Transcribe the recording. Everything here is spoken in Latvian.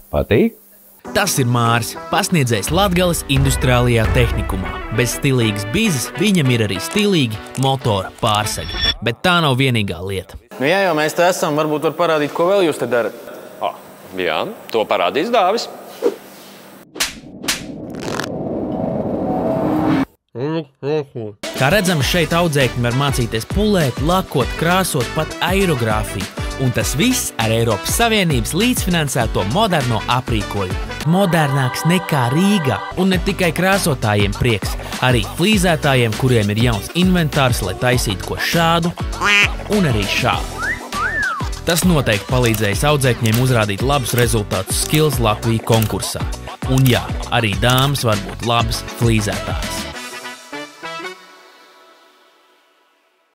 Patīk? Tas ir Māris, pasniedzējs Latgales industriālajā tehnikumā. Bez stilīgas bizes viņam ir arī stilīgi motora pārsegi. Bet tā nav vienīgā lieta. Nu jā, jau mēs te esam, varbūt var parādīt, ko vēl jūs te darat. Jā, to parādīs Dāvis. Kā redzams, šeit audzēkņi var mācīties pulēt, lakot, krāsot, pat aerogrāfiju. Un tas viss ar Eiropas Savienības līdzfinansēto moderno aprīkojumu. Modernāks nekā Rīgā. Un ne tikai krāsotājiem prieks, arī flīzētājiem, kuriem ir jauns inventārs, lai taisītu ko šādu un arī šādu. Tas noteikti palīdzējis audzēkņiem uzrādīt labus rezultātus Skills Latvija konkursā. Un jā, arī dāmas var būt labas flīzētājas.